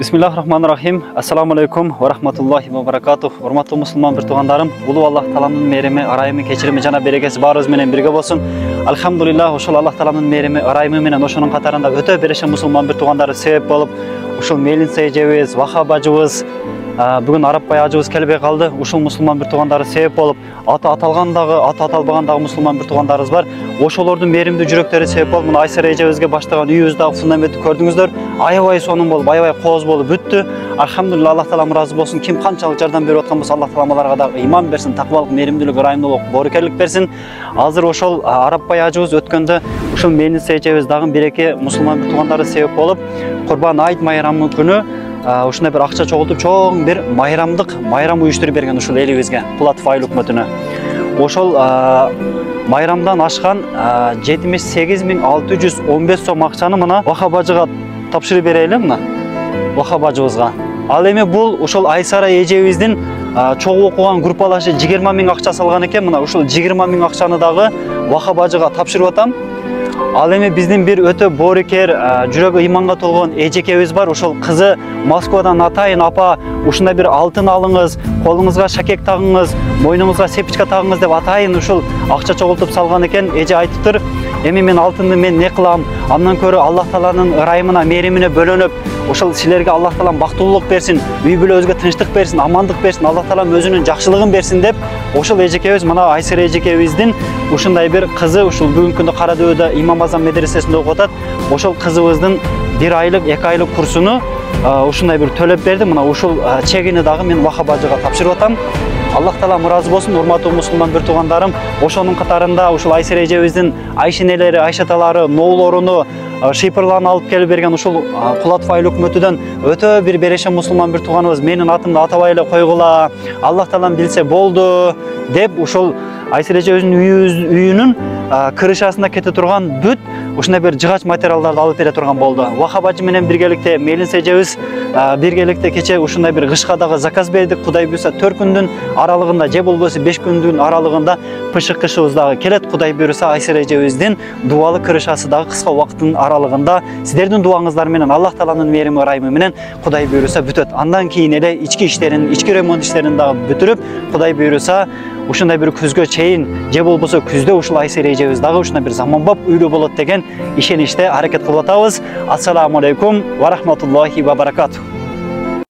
Bismillahirrahmanirrahim. Assalamu alaikum wa rahmatullahi wa barakatuh. Hormatly musulman bir tuğanlarım, ulu Allah Taalaның merimi, arayımı, keçirimi, jana berekesi barыбыз менен birge bolsun. Alhamdulillah, ошол Allah Taalaның merimi, arayımı менен ошонун катарында өтө береше musulman bir tuğandары себеп болуп, ушул Мелинце эжебиз, Вахап ажыбыз, бүгүн Арапбай ажыбыз келбей калды. Ушул musulman bir tuğandары себеп болуп, аты аталгандагы, аты аталбагандагы musulman bir tuğanдарыбыз бар. Ошолордун меримдүү жүрөктөрү себеп болуп, мына Айсара эжебизге баштаган үйүбүздөгү фундаментти көрдүңүздөр. Аябай сонун болуп, аябай кооз болуп бүттү. Alhamdulillah, Allah Taala razı bolsun. Kim kançalık жардам берип аткан болсо, Allah Taala аларга да иман берсин, таквалык, меримдүүлүк, ырайымдуулук, боорукерлик берсин. Азыр ошол Арапбай ажыбыз өткөндө ушул Мелинце эжебиз дагы бир-эки мусулман bir тугандары себеп болуп, Курбан айт майрамы күнү ушундай бир акча чогултуп, чоң бир майрам уюштуруп берген ушул элибизге, Пулатов айыл өкмөтүнө. Ошол майрамдан ашкан 78.615 сом акчаны мына Вахап ажыга тапшырып берели мына. Вахап ажыбызга. Ал эми бул ошол Айсара эжебиздин чогуу окуган группалашы 20 000 акча салган экен. Мына ушул 20 000 акчаны дагы Вахап ажыга тапшырып атам. Ал эми биздин бир өтө боорукер, жүрөгү ыйманга толгон эжекебиз бар. Ошол кызы Москвадан атайын апа, ушундай бир алтын алыңыз, колуңузга шакек тагыңыз, мойнуңузга сепичка тагыңыз деп атайын ушул акча чогултуп салган экен. Эже айтыптыр, эми мен алтынды мен не кылам? Андан көрө Аллах Тааланын ырайымына, меримине бөлөнүп, ошол силерге Аллах Таалам бактылуулук берсин, үй бүлөбүзгө тынчтык берсин, амандык берсин, Аллах Таалам өзүнүн жакшылыгын берсин деп, ошол эжекебиз мына Айсара эжекебиздин ушундай бир кызы, ушул бүгүнкү күндө Кара Дөбөдө Имам Азам медресесинде окуп атат. Ошол кызыбыздын 1 айлык, 2 айлык курсуну ушундай бир төлөп берди. Мына ушул чегини дагы мен Вахап ажыга тапшырып атам. Аллах Таала разы болсун, урматтуу мусулман bir тугандарым. Ошонун катарында ушул Айсара эжебиздин айшенелери, айшаталары, ноолоруну, шыйпырларын алып келип берген ушул Пулатов айыл өкмөтүнөн өтө бир береше мусулман bir туганыбыз менин атымды атабай эле койгула, Аллах Таалам билсе болду деп ушул Айсара эжебиздин үйүнүн крышасында кете турган бүт ушундай бир жыгач материалдарды алып бере турган болду. Вахап ажы менен биргеликте Мелинце эжебиз биргеликте кече ушундай бир кышка дагы заказ бердик. Кудай буйрса 4 күндүн аралыгында, же болбосо 5 күндүн аралыгында пышык кышыбыз дагы келет. Кудай буйрса Айсара эжебиздин дубалы крышасы дагы кыска убакыттын аралыгында сиздердин дуаңыздар менен, Аллах Тааланын мерими, ырайымы менен Кудай буйрса бүтөт. Андан кийин эле ички иштерин, ички ремонт иштерин дагы бүтүрүп, Кудай буйрса ушундай бир күзгө чейин, же болбосо күздө ушул Айсара эжебиз дагы ушундай бир заманбап үйлүү болот деген ишеничте аракет кылып атабыз. Ассаламу алейкум ва рахматуллахи ва баракатух.